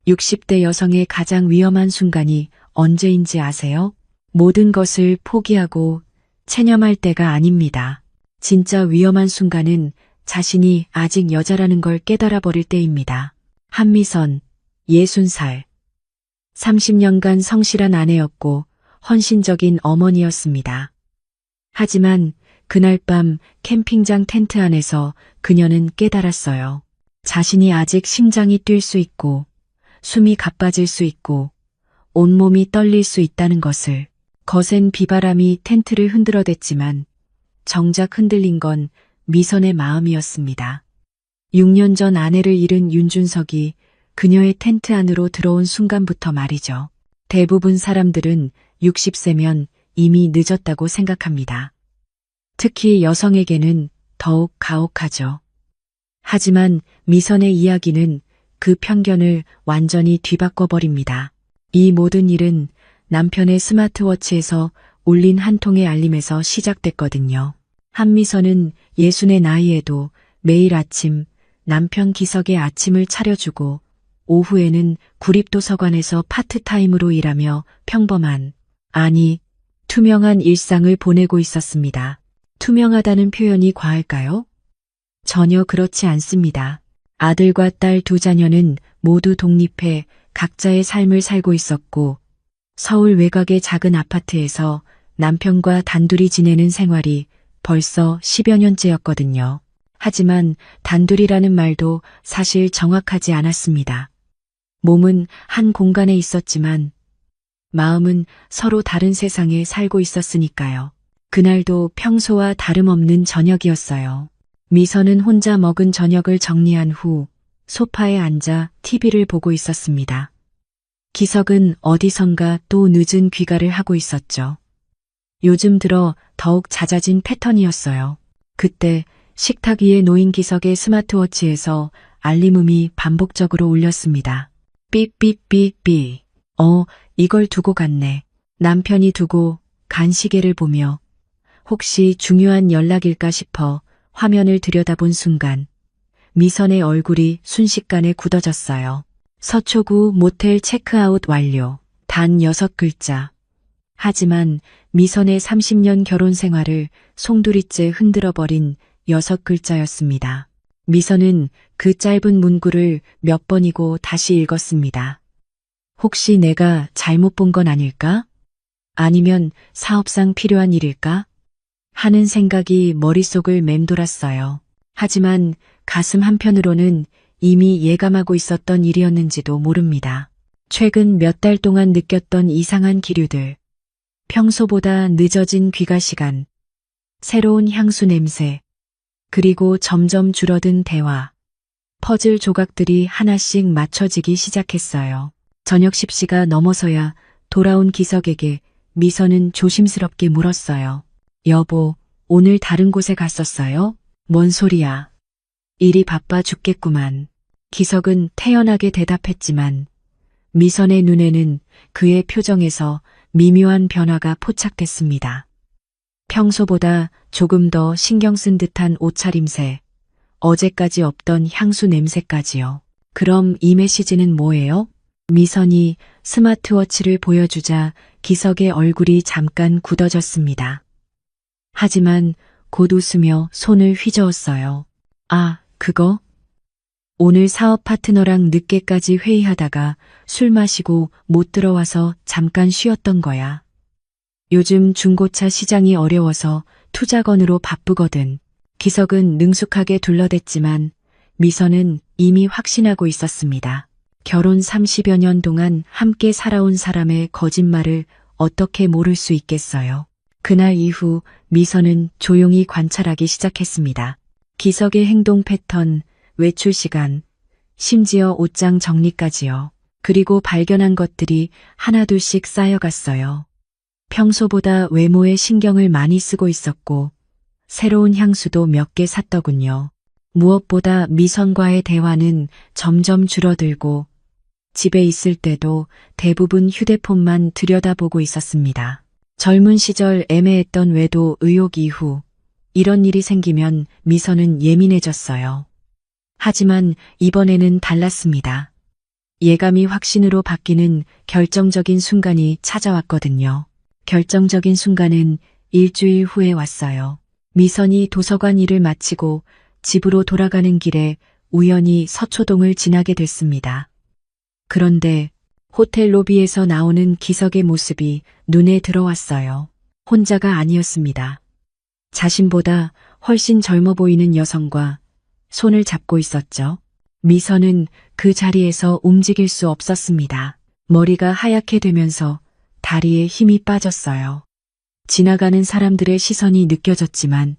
60대 여성의 가장 위험한 순간이 언제인지 아세요? 모든 것을 포기하고 체념할 때가 아닙니다. 진짜 위험한 순간은 자신이 아직 여자라는 걸 깨달아 버릴 때입니다. 한미선, 60살. 30년간 성실한 아내였고 헌신적인 어머니였습니다. 하지만 그날 밤 캠핑장 텐트 안에서 그녀는 깨달았어요. 자신이 아직 심장이 뛸 수 있고 숨이 가빠질 수 있고 온몸이 떨릴 수 있다는 것을. 거센 비바람이 텐트를 흔들어댔지만 정작 흔들린 건 미선의 마음이었습니다. 6년 전 아내를 잃은 윤준석이 그녀의 텐트 안으로 들어온 순간부터 말이죠. 대부분 사람들은 60세면 이미 늦었다고 생각합니다. 특히 여성에게는 더욱 가혹하죠. 하지만 미선의 이야기는 그 편견을 완전히 뒤바꿔버립니다. 이 모든 일은 남편의 스마트워치에서 울린 한 통의 알림에서 시작됐거든요. 한미선은 60의 나이에도 매일 아침 남편 기석의 아침을 차려주고 오후에는 구립도서관에서 파트타임으로 일하며 평범한, 아니, 투명한 일상을 보내고 있었습니다. 투명하다는 표현이 과할까요? 전혀 그렇지 않습니다. 아들과 딸 두 자녀는 모두 독립해 각자의 삶을 살고 있었고 서울 외곽의 작은 아파트에서 남편과 단둘이 지내는 생활이 벌써 10여 년째였거든요. 하지만 단둘이라는 말도 사실 정확하지 않았습니다. 몸은 한 공간에 있었지만 마음은 서로 다른 세상에 살고 있었으니까요. 그날도 평소와 다름없는 저녁이었어요. 미선은 혼자 먹은 저녁을 정리한 후 소파에 앉아 TV를 보고 있었습니다. 기석은 어디선가 또 늦은 귀가를 하고 있었죠. 요즘 들어 더욱 잦아진 패턴이었어요. 그때 식탁 위에 놓인 기석의 스마트워치에서 알림음이 반복적으로 울렸습니다. 삐삐삐삐. 이걸 두고 갔네. 남편이 두고 간 시계를 보며 혹시 중요한 연락일까 싶어 화면을 들여다본 순간 미선의 얼굴이 순식간에 굳어졌어요. 서초구 모텔 체크아웃 완료. 단 6글자. 하지만 미선의 30년 결혼 생활을 송두리째 흔들어버린 6글자였습니다. 미선은 그 짧은 문구를 몇 번이고 다시 읽었습니다. 혹시 내가 잘못 본 건 아닐까? 아니면 사업상 필요한 일일까? 하는 생각이 머릿속을 맴돌았어요. 하지만 가슴 한편으로는 이미 예감하고 있었던 일이었는지도 모릅니다. 최근 몇 달 동안 느꼈던 이상한 기류들. 평소보다 늦어진 귀가 시간, 새로운 향수 냄새, 그리고 점점 줄어든 대화. 퍼즐 조각들이 하나씩 맞춰지기 시작했어요. 저녁 10시가 넘어서야 돌아온 기석에게 미선은 조심스럽게 물었어요. 여보, 오늘 다른 곳에 갔었어요? 뭔 소리야. 일이 바빠 죽겠구만. 기석은 태연하게 대답했지만 미선의 눈에는 그의 표정에서 미묘한 변화가 포착됐습니다. 평소보다 조금 더 신경 쓴 듯한 옷차림새, 어제까지 없던 향수 냄새까지요. 그럼 이 메시지는 뭐예요? 미선이 스마트워치를 보여주자 기석의 얼굴이 잠깐 굳어졌습니다. 하지만 곧 웃으며 손을 휘저었어요. 아, 그거? 오늘 사업 파트너랑 늦게까지 회의하다가 술 마시고 못 들어와서 잠깐 쉬었던 거야. 요즘 중고차 시장이 어려워서 투자건으로 바쁘거든. 기석은 능숙하게 둘러댔지만 미선은 이미 확신하고 있었습니다. 결혼 30여 년 동안 함께 살아온 사람의 거짓말을 어떻게 모를 수 있겠어요. 그날 이후 미선은 조용히 관찰하기 시작했습니다. 기석의 행동 패턴, 외출 시간, 심지어 옷장 정리까지요. 그리고 발견한 것들이 하나둘씩 쌓여갔어요. 평소보다 외모에 신경을 많이 쓰고 있었고 새로운 향수도 몇 개 샀더군요. 무엇보다 미선과의 대화는 점점 줄어들고 집에 있을 때도 대부분 휴대폰만 들여다보고 있었습니다. 젊은 시절 애매했던 외도 의혹 이후 이런 일이 생기면 미선은 예민해졌어요. 하지만 이번에는 달랐습니다. 예감이 확신으로 바뀌는 결정적인 순간이 찾아왔거든요. 결정적인 순간은 일주일 후에 왔어요. 미선이 도서관 일을 마치고 집으로 돌아가는 길에 우연히 서초동을 지나게 됐습니다. 그런데 호텔 로비에서 나오는 기석의 모습이 눈에 들어왔어요. 혼자가 아니었습니다. 자신보다 훨씬 젊어 보이는 여성과 손을 잡고 있었죠. 미선은 그 자리에서 움직일 수 없었습니다. 머리가 하얗게 되면서 다리에 힘이 빠졌어요. 지나가는 사람들의 시선이 느껴졌지만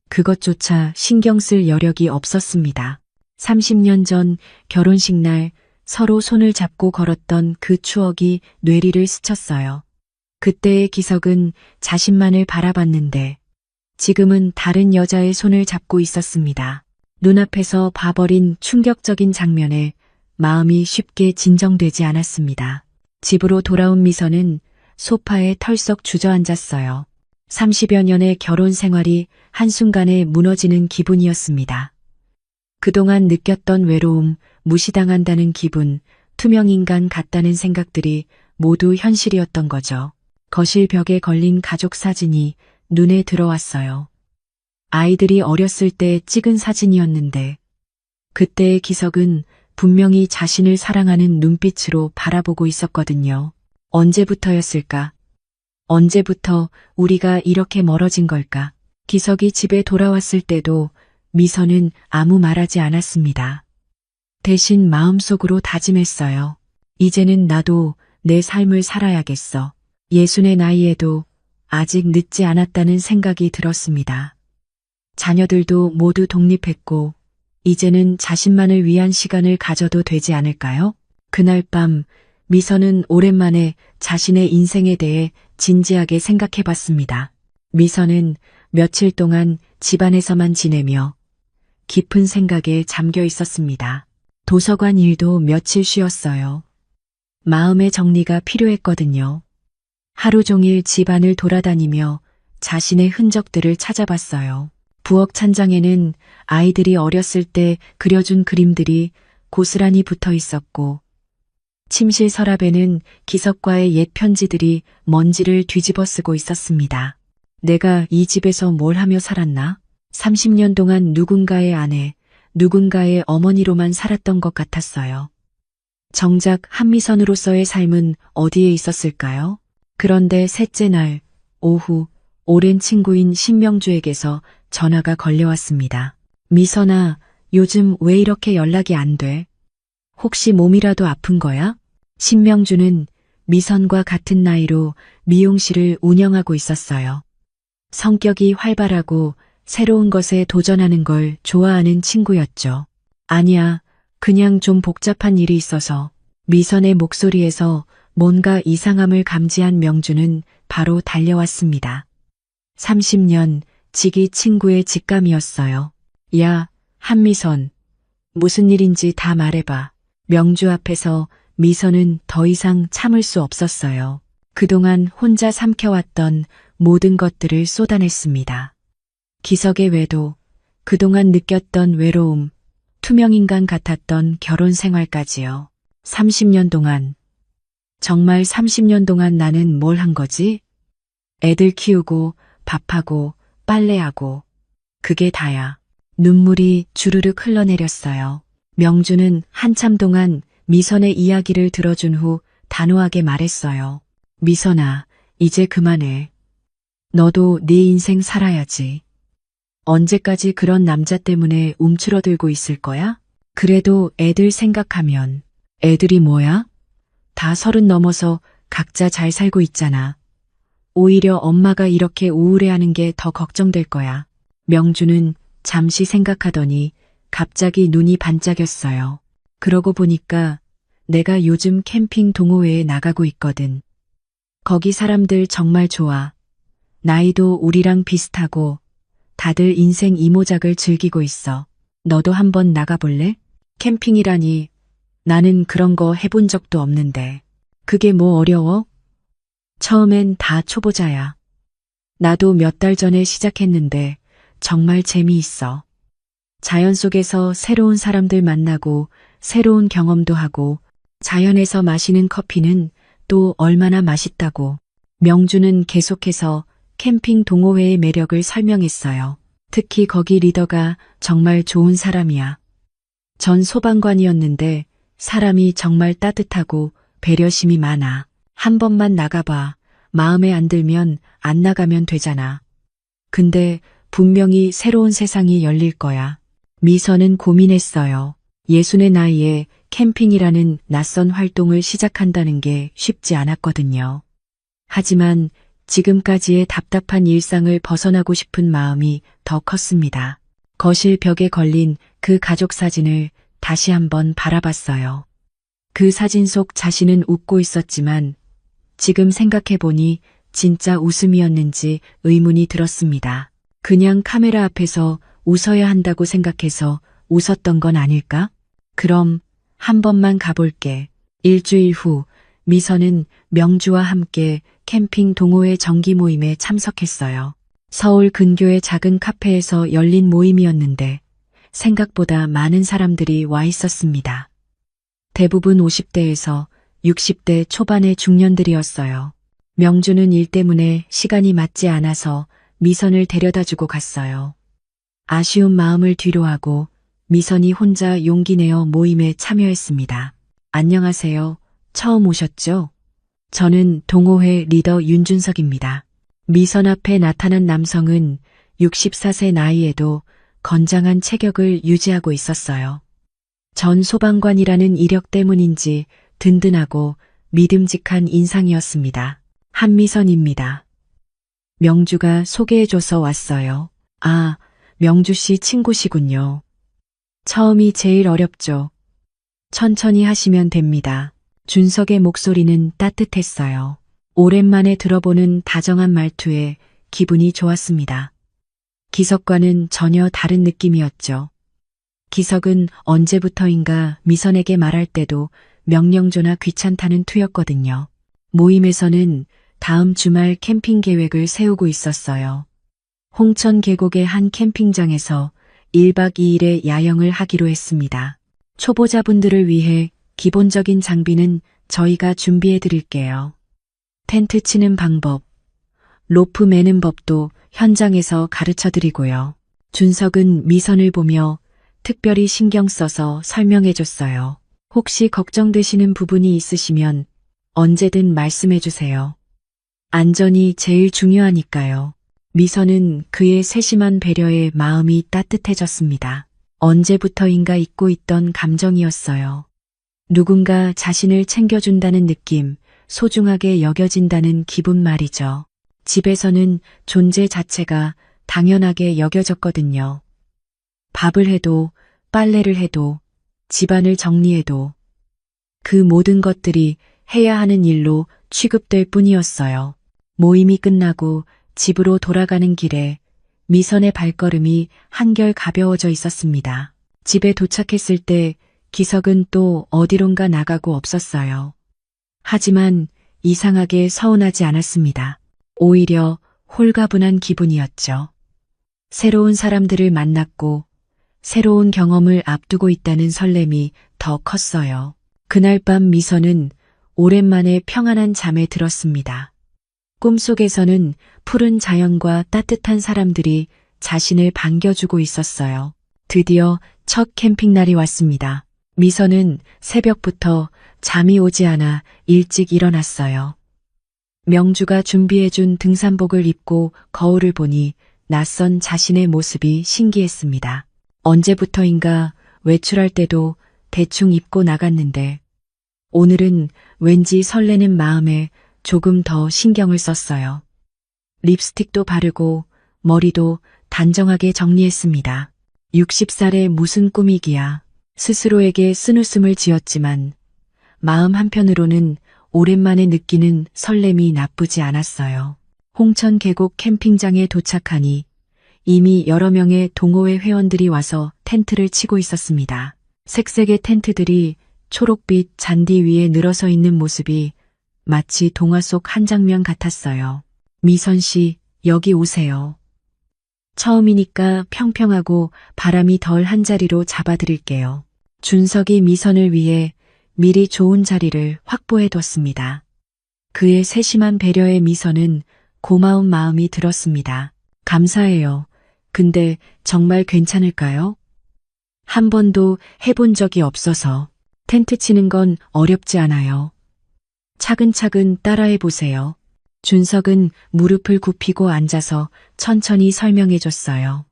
그것조차 신경 쓸 여력이 없었습니다. 30년 전 결혼식 날 서로 손을 잡고 걸었던 그 추억이 뇌리를 스쳤어요. 그때의 기석은 자신만을 바라봤는데 지금은 다른 여자의 손을 잡고 있었습니다. 눈앞에서 봐버린 충격적인 장면에 마음이 쉽게 진정되지 않았습니다. 집으로 돌아온 미선은 소파에 털썩 주저앉았어요. 30여 년의 결혼 생활이 한순간에 무너지는 기분이었습니다. 그동안 느꼈던 외로움, 무시당한다는 기분, 투명인간 같다는 생각들이 모두 현실이었던 거죠. 거실 벽에 걸린 가족 사진이 눈에 들어왔어요. 아이들이 어렸을 때 찍은 사진이었는데 그때의 기석은 분명히 자신을 사랑하는 눈빛으로 바라보고 있었거든요. 언제부터였을까? 언제부터 우리가 이렇게 멀어진 걸까? 기석이 집에 돌아왔을 때도 미선은 아무 말하지 않았습니다. 대신 마음속으로 다짐했어요. 이제는 나도 내 삶을 살아야겠어. 60의 나이에도 아직 늦지 않았다는 생각이 들었습니다. 자녀들도 모두 독립했고 이제는 자신만을 위한 시간을 가져도 되지 않을까요? 그날 밤 미선은 오랜만에 자신의 인생에 대해 진지하게 생각해 봤습니다. 미선은 며칠 동안 집안에서만 지내며 깊은 생각에 잠겨 있었습니다. 도서관 일도 며칠 쉬었어요. 마음의 정리가 필요했거든요. 하루 종일 집안을 돌아다니며 자신의 흔적들을 찾아봤어요. 부엌 찬장에는 아이들이 어렸을 때 그려준 그림들이 고스란히 붙어 있었고 침실 서랍에는 기석과의 옛 편지들이 먼지를 뒤집어 쓰고 있었습니다. 내가 이 집에서 뭘 하며 살았나? 30년 동안 누군가의 아내, 누군가의 어머니로만 살았던 것 같았어요. 정작 한미선으로서의 삶은 어디에 있었을까요? 그런데 셋째 날 오후 오랜 친구인 신명주에게서 전화가 걸려왔습니다. 미선아, 요즘 왜 이렇게 연락이 안 돼? 혹시 몸이라도 아픈 거야? 신명주는 미선과 같은 나이로 미용실을 운영하고 있었어요. 성격이 활발하고 새로운 것에 도전하는 걸 좋아하는 친구였죠. 아니야, 그냥 좀 복잡한 일이 있어서. 미선의 목소리에서 뭔가 이상함을 감지한 명주는 바로 달려왔습니다. 30년 지기 친구의 직감이었어요. 야, 한미선. 무슨 일인지 다 말해봐. 명주 앞에서 미선은 더 이상 참을 수 없었어요. 그동안 혼자 삼켜왔던 모든 것들을 쏟아냈습니다. 기석의 외도, 그동안 느꼈던 외로움, 투명인간 같았던 결혼 생활까지요. 30년 동안, 정말 30년 동안 나는 뭘 한 거지? 애들 키우고, 밥하고, 빨래하고, 그게 다야. 눈물이 주르륵 흘러내렸어요. 명주는 한참 동안 미선의 이야기를 들어준 후 단호하게 말했어요. 미선아, 이제 그만해. 너도 네 인생 살아야지. 언제까지 그런 남자 때문에 움츠러들고 있을 거야? 그래도 애들 생각하면. 애들이 뭐야? 다 30 넘어서 각자 잘 살고 있잖아. 오히려 엄마가 이렇게 우울해하는 게 더 걱정될 거야. 명주는 잠시 생각하더니 갑자기 눈이 반짝였어요. 그러고 보니까 내가 요즘 캠핑 동호회에 나가고 있거든. 거기 사람들 정말 좋아. 나이도 우리랑 비슷하고 다들 인생 이모작을 즐기고 있어. 너도 한번 나가볼래? 캠핑이라니 나는 그런 거 해본 적도 없는데. 그게 뭐 어려워? 처음엔 다 초보자야. 나도 몇 달 전에 시작했는데 정말 재미있어. 자연 속에서 새로운 사람들 만나고 새로운 경험도 하고 자연에서 마시는 커피는 또 얼마나 맛있다고. 명주는 계속해서 캠핑 동호회의 매력을 설명했어요. 특히 거기 리더가 정말 좋은 사람이야. 전 소방관이었는데 사람이 정말 따뜻하고 배려심이 많아. 한 번만 나가봐. 마음에 안 들면 안 나가면 되잖아. 근데 분명히 새로운 세상이 열릴 거야. 미선은 고민했어요. 예순의 나이에 캠핑이라는 낯선 활동을 시작한다는 게 쉽지 않았거든요. 하지만 지금까지의 답답한 일상을 벗어나고 싶은 마음이 더 컸습니다. 거실 벽에 걸린 그 가족 사진을 다시 한번 바라봤어요. 그 사진 속 자신은 웃고 있었지만 지금 생각해보니 진짜 웃음이었는지 의문이 들었습니다. 그냥 카메라 앞에서 웃어야 한다고 생각해서 웃었던 건 아닐까? 그럼 한 번만 가볼게. 일주일 후 미선은 명주와 함께 캠핑 동호회 정기 모임에 참석했어요. 서울 근교의 작은 카페에서 열린 모임이었는데 생각보다 많은 사람들이 와 있었습니다. 대부분 50대에서 60대 초반의 중년들이었어요. 명주는 일 때문에 시간이 맞지 않아서 미선을 데려다주고 갔어요. 아쉬운 마음을 뒤로하고 미선이 혼자 용기 내어 모임에 참여했습니다. 안녕하세요. 처음 오셨죠? 저는 동호회 리더 윤준석입니다. 미선 앞에 나타난 남성은 64세 나이에도 건장한 체격을 유지하고 있었어요. 전 소방관이라는 이력 때문인지 든든하고 믿음직한 인상이었습니다. 한미선입니다. 명주가 소개해줘서 왔어요. 아, 명주 씨 친구시군요. 처음이 제일 어렵죠. 천천히 하시면 됩니다. 준석의 목소리는 따뜻했어요. 오랜만에 들어보는 다정한 말투에 기분이 좋았습니다. 기석과는 전혀 다른 느낌이었죠. 기석은 언제부터인가 미선에게 말할 때도 명령조나 귀찮다는 투였거든요. 모임에서는 다음 주말 캠핑 계획을 세우고 있었어요. 홍천 계곡의 한 캠핑장에서 1박 2일의 야영을 하기로 했습니다. 초보자분들을 위해 기본적인 장비는 저희가 준비해 드릴게요. 텐트 치는 방법, 로프 매는 법도 현장에서 가르쳐 드리고요. 준석은 미선을 보며 특별히 신경 써서 설명해 줬어요. 혹시 걱정되시는 부분이 있으시면 언제든 말씀해 주세요. 안전이 제일 중요하니까요. 미선은 그의 세심한 배려에 마음이 따뜻해졌습니다. 언제부터인가 잊고 있던 감정이었어요. 누군가 자신을 챙겨준다는 느낌, 소중하게 여겨진다는 기분 말이죠. 집에서는 존재 자체가 당연하게 여겨졌거든요. 밥을 해도, 빨래를 해도, 집안을 정리해도 그 모든 것들이 해야 하는 일로 취급될 뿐이었어요. 모임이 끝나고 집으로 돌아가는 길에 미선의 발걸음이 한결 가벼워져 있었습니다. 집에 도착했을 때 기석은 또 어디론가 나가고 없었어요. 하지만 이상하게 서운하지 않았습니다. 오히려 홀가분한 기분이었죠. 새로운 사람들을 만났고 새로운 경험을 앞두고 있다는 설렘이 더 컸어요. 그날 밤 미선은 오랜만에 평안한 잠에 들었습니다. 꿈속에서는 푸른 자연과 따뜻한 사람들이 자신을 반겨주고 있었어요. 드디어 첫 캠핑날이 왔습니다. 미선은 새벽부터 잠이 오지 않아 일찍 일어났어요. 명주가 준비해준 등산복을 입고 거울을 보니 낯선 자신의 모습이 신기했습니다. 언제부터인가 외출할 때도 대충 입고 나갔는데 오늘은 왠지 설레는 마음에 조금 더 신경을 썼어요. 립스틱도 바르고 머리도 단정하게 정리했습니다. 60살에 무슨 꾸미기야. 스스로에게 쓴웃음을 지었지만 마음 한편으로는 오랜만에 느끼는 설렘이 나쁘지 않았어요. 홍천 계곡 캠핑장에 도착하니 이미 여러 명의 동호회 회원들이 와서 텐트를 치고 있었습니다. 색색의 텐트들이 초록빛 잔디 위에 늘어서 있는 모습이 마치 동화 속 한 장면 같았어요. 미선 씨, 여기 오세요. 처음이니까 평평하고 바람이 덜 한 자리로 잡아드릴게요. 준석이 미선을 위해 미리 좋은 자리를 확보해뒀습니다. 그의 세심한 배려의 미소는 고마운 마음이 들었습니다. 감사해요. 근데 정말 괜찮을까요? 한 번도 해본 적이 없어서 텐트 치는 건 어렵지 않아요. 차근차근 따라해 보세요. 준석은 무릎을 굽히고 앉아서 천천히 설명해 줬어요.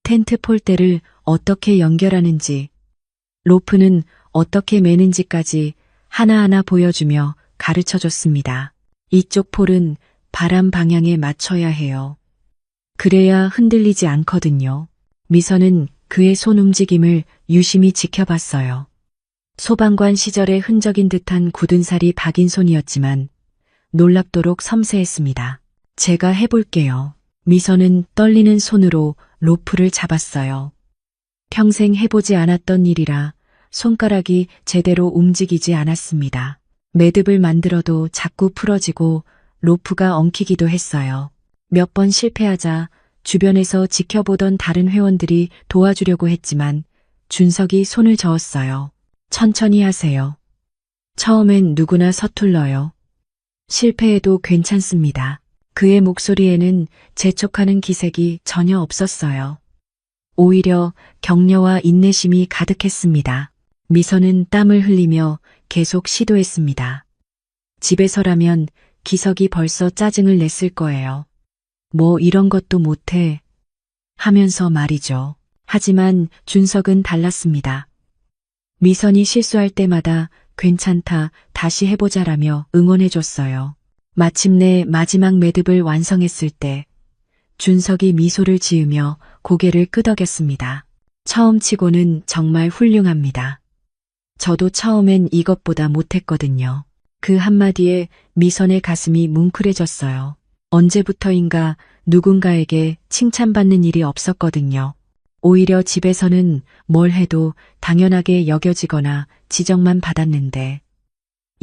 텐트 폴대를 어떻게 연결하는지, 로프는 어떻게 매는지까지 하나하나 보여주며 가르쳐 줬습니다. 이쪽 폴은 바람 방향에 맞춰야 해요. 그래야 흔들리지 않거든요. 미선은 그의 손 움직임을 유심히 지켜봤어요. 소방관 시절의 흔적인 듯한 굳은 살이 박인 손이었지만 놀랍도록 섬세했습니다. 제가 해볼게요. 미선은 떨리는 손으로 로프를 잡았어요. 평생 해보지 않았던 일이라 손가락이 제대로 움직이지 않았습니다. 매듭을 만들어도 자꾸 풀어지고 로프가 엉키기도 했어요. 몇 번 실패하자 주변에서 지켜보던 다른 회원들이 도와주려고 했지만 준석이 손을 저었어요. 천천히 하세요. 처음엔 누구나 서툴러요. 실패해도 괜찮습니다. 그의 목소리에는 재촉하는 기색이 전혀 없었어요. 오히려 격려와 인내심이 가득했습니다. 미선은 땀을 흘리며 계속 시도했습니다. 집에서라면 기석이 벌써 짜증을 냈을 거예요. 뭐 이런 것도 못해 하면서 말이죠. 하지만 준석은 달랐습니다. 미선이 실수할 때마다 괜찮다, 다시 해보자라며 응원해줬어요. 마침내 마지막 매듭을 완성했을 때 준석이 미소를 지으며 고개를 끄덕였습니다. 처음 치고는 정말 훌륭합니다. 저도 처음엔 이것보다 못했거든요. 그 한마디에 미선의 가슴이 뭉클해졌어요. 언제부터인가 누군가에게 칭찬받는 일이 없었거든요. 오히려 집에서는 뭘 해도 당연하게 여겨지거나 지적만 받았는데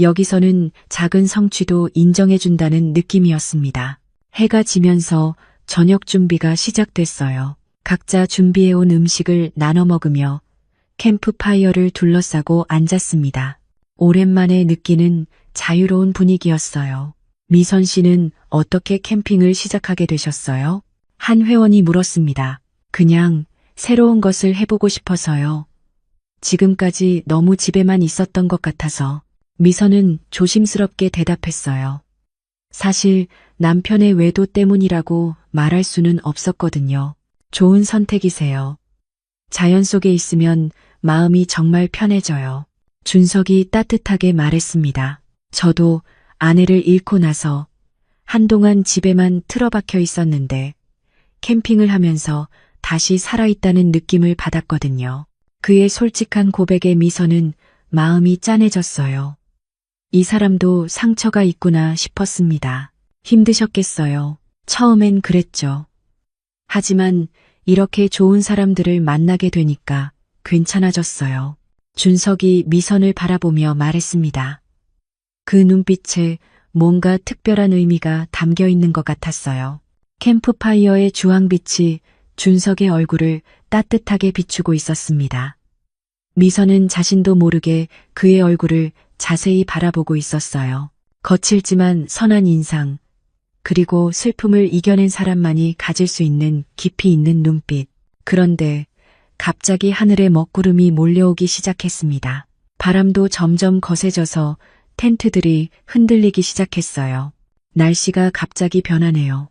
여기서는 작은 성취도 인정해준다는 느낌이었습니다. 해가 지면서 저녁 준비가 시작됐어요. 각자 준비해온 음식을 나눠 먹으며 캠프파이어를 둘러싸고 앉았습니다. 오랜만에 느끼는 자유로운 분위기였어요. 미선 씨는 어떻게 캠핑을 시작하게 되셨어요? 한 회원이 물었습니다. 그냥 새로운 것을 해보고 싶어서요. 지금까지 너무 집에만 있었던 것 같아서. 미선은 조심스럽게 대답했어요. 사실 남편의 외도 때문이라고 말할 수는 없었거든요. 좋은 선택이세요. 자연 속에 있으면 마음이 정말 편해져요. 준석이 따뜻하게 말했습니다. 저도 아내를 잃고 나서 한동안 집에만 틀어박혀 있었는데 캠핑을 하면서 다시 살아있다는 느낌을 받았거든요. 그의 솔직한 고백에 미선은 마음이 짠해졌어요. 이 사람도 상처가 있구나 싶었습니다. 힘드셨겠어요. 처음엔 그랬죠. 하지만 이렇게 좋은 사람들을 만나게 되니까 괜찮아졌어요. 준석이 미선을 바라보며 말했습니다. 그 눈빛에 뭔가 특별한 의미가 담겨 있는 것 같았어요. 캠프파이어의 주황빛이 준석의 얼굴을 따뜻하게 비추고 있었습니다. 미선은 자신도 모르게 그의 얼굴을 자세히 바라보고 있었어요. 거칠지만 선한 인상, 그리고 슬픔을 이겨낸 사람만이 가질 수 있는 깊이 있는 눈빛. 그런데 갑자기 하늘에 먹구름이 몰려오기 시작했습니다. 바람도 점점 거세져서 텐트들이 흔들리기 시작했어요. 날씨가 갑자기 변하네요.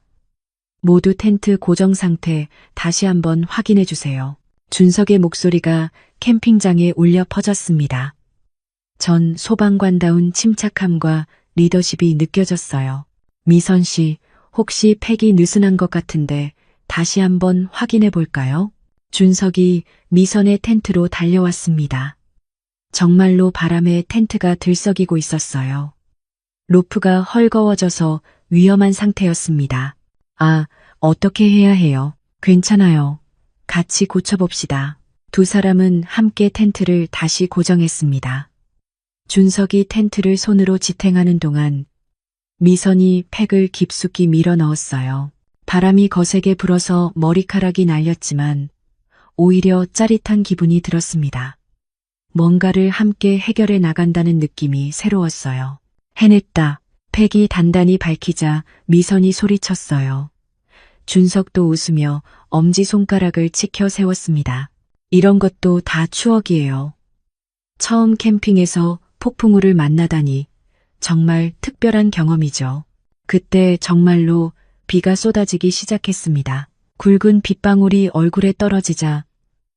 모두 텐트 고정 상태 다시 한번 확인해 주세요. 준석의 목소리가 캠핑장에 울려 퍼졌습니다. 전 소방관다운 침착함과 리더십이 느껴졌어요. 미선 씨, 혹시 팩이 느슨한 것 같은데 다시 한번 확인해 볼까요? 준석이 미선의 텐트로 달려왔습니다. 정말로 바람에 텐트가 들썩이고 있었어요. 로프가 헐거워져서 위험한 상태였습니다. 아, 어떻게 해야 해요? 괜찮아요. 같이 고쳐봅시다. 두 사람은 함께 텐트를 다시 고정했습니다. 준석이 텐트를 손으로 지탱하는 동안 미선이 팩을 깊숙이 밀어 넣었어요. 바람이 거세게 불어서 머리카락이 날렸지만 오히려 짜릿한 기분이 들었습니다. 뭔가를 함께 해결해 나간다는 느낌이 새로웠어요. 해냈다. 팩이 단단히 밝히자 미선이 소리쳤어요. 준석도 웃으며 엄지손가락을 치켜 세웠습니다. 이런 것도 다 추억이에요. 처음 캠핑에서 폭풍우를 만나다니 정말 특별한 경험이죠. 그때 정말로 비가 쏟아지기 시작했습니다. 굵은 빗방울이 얼굴에 떨어지자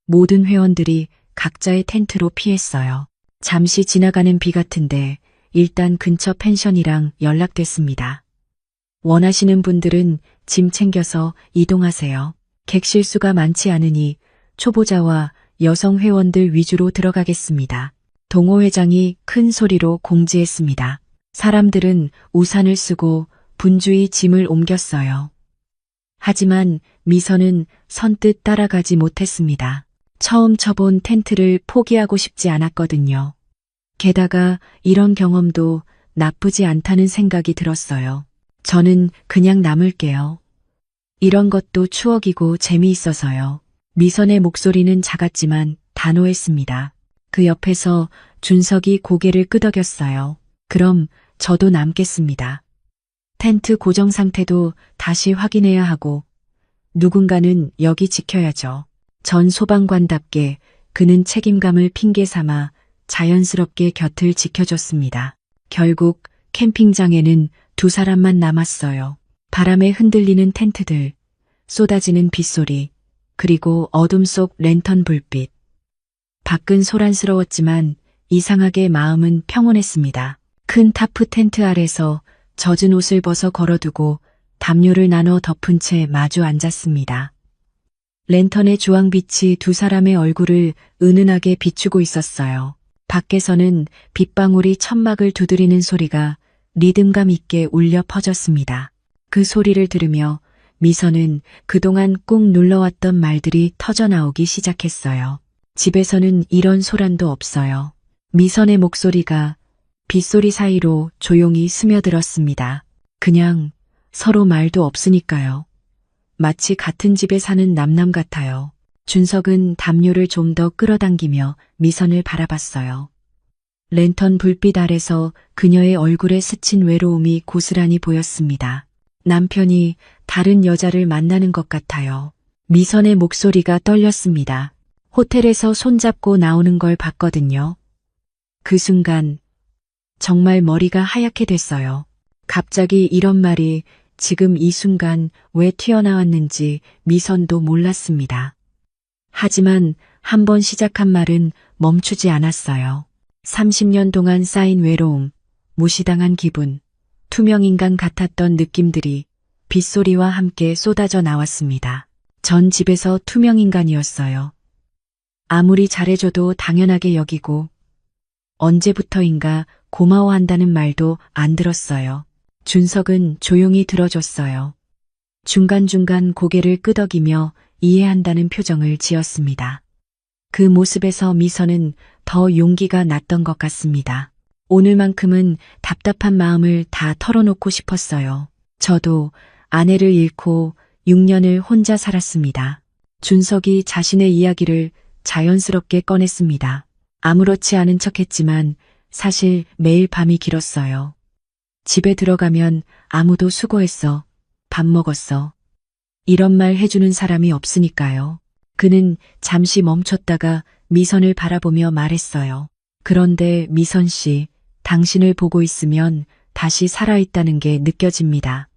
모든 회원들이 각자의 텐트로 피했어요. 잠시 지나가는 비 같은데 일단 근처 펜션이랑 연락됐습니다. 원하시는 분들은 짐 챙겨서 이동하세요. 객실 수가 많지 않으니 초보자와 여성 회원들 위주로 들어가겠습니다. 동호회장이 큰 소리로 공지했습니다. 사람들은 우산을 쓰고 분주히 짐을 옮겼어요. 하지만 미선은 선뜻 따라가지 못했습니다. 처음 쳐본 텐트를 포기하고 싶지 않았거든요. 게다가 이런 경험도 나쁘지 않다는 생각이 들었어요. 저는 그냥 남을게요. 이런 것도 추억이고 재미있어서요. 미선의 목소리는 작았지만 단호했습니다. 그 옆에서 준석이 고개를 끄덕였어요. 그럼 저도 남겠습니다. 텐트 고정 상태도 다시 확인해야 하고 누군가는 여기 지켜야죠. 전 소방관답게 그는 책임감을 핑계 삼아 자연스럽게 곁을 지켜줬습니다. 결국 캠핑장에는 두 사람만 남았어요. 바람에 흔들리는 텐트들, 쏟아지는 빗소리, 그리고 어둠 속 랜턴 불빛. 밖은 소란스러웠지만 이상하게 마음은 평온했습니다. 큰 타프 텐트 아래서 젖은 옷을 벗어 걸어두고 담요를 나눠 덮은 채 마주 앉았습니다. 랜턴의 주황빛이 두 사람의 얼굴을 은은하게 비추고 있었어요. 밖에서는 빗방울이 천막을 두드리는 소리가 리듬감 있게 울려 퍼졌습니다. 그 소리를 들으며 미선은 그동안 꾹 눌러왔던 말들이 터져나오기 시작했어요. 집에서는 이런 소란도 없어요. 미선의 목소리가 빗소리 사이로 조용히 스며들었습니다. 그냥 서로 말도 없으니까요. 마치 같은 집에 사는 남남 같아요. 준석은 담요를 좀 더 끌어당기며 미선을 바라봤어요. 랜턴 불빛 아래서 그녀의 얼굴에 스친 외로움이 고스란히 보였습니다. 남편이 다른 여자를 만나는 것 같아요. 미선의 목소리가 떨렸습니다. 호텔에서 손잡고 나오는 걸 봤거든요. 그 순간 정말 머리가 하얗게 됐어요. 갑자기 이런 말이 지금 이 순간 왜 튀어나왔는지 미선도 몰랐습니다. 하지만 한번 시작한 말은 멈추지 않았어요. 30년 동안 쌓인 외로움, 무시당한 기분, 투명인간 같았던 느낌들이 빗소리와 함께 쏟아져 나왔습니다. 전 집에서 투명인간이었어요. 아무리 잘해줘도 당연하게 여기고 언제부터인가 고마워한다는 말도 안 들었어요. 준석은 조용히 들어줬어요. 중간중간 고개를 끄덕이며 이해한다는 표정을 지었습니다. 그 모습에서 미선은 더 용기가 났던 것 같습니다. 오늘만큼은 답답한 마음을 다 털어놓고 싶었어요. 저도 아내를 잃고 6년을 혼자 살았습니다. 준석이 자신의 이야기를 자연스럽게 꺼냈습니다. 아무렇지 않은 척했지만 사실 매일 밤이 길었어요. 집에 들어가면 아무도 수고했어, 밥 먹었어, 이런 말 해주는 사람이 없으니까요. 그는 잠시 멈췄다가 미선을 바라보며 말했어요. 그런데 미선 씨, 당신을 보고 있으면 다시 살아있다는 게 느껴집니다.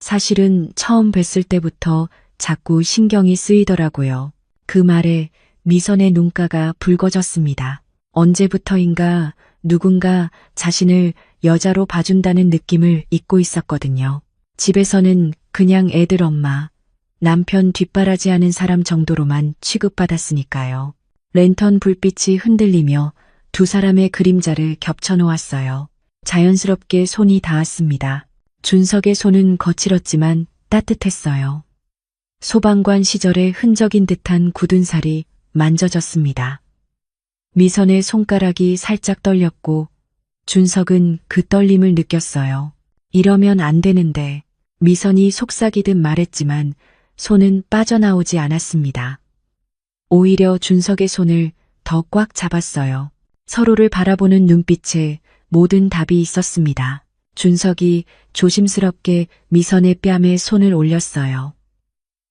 사실은 처음 뵀을 때부터 자꾸 신경이 쓰이더라고요. 그 말에 미선의 눈가가 붉어졌습니다. 언제부터인가 누군가 자신을 여자로 봐준다는 느낌을 잊고 있었거든요. 집에서는 그냥 애들 엄마, 남편 뒷바라지하는 사람 정도로만 취급받았으니까요. 랜턴 불빛이 흔들리며 두 사람의 그림자를 겹쳐놓았어요. 자연스럽게 손이 닿았습니다. 준석의 손은 거칠었지만 따뜻했어요. 소방관 시절의 흔적인 듯한 굳은 살이 만져졌습니다. 미선의 손가락이 살짝 떨렸고 준석은 그 떨림을 느꼈어요. 이러면 안 되는데 미선이 속삭이듯 말했지만 손은 빠져나오지 않았습니다. 오히려 준석의 손을 더 꽉 잡았어요. 서로를 바라보는 눈빛에 모든 답이 있었습니다. 준석이 조심스럽게 미선의 뺨에 손을 올렸어요.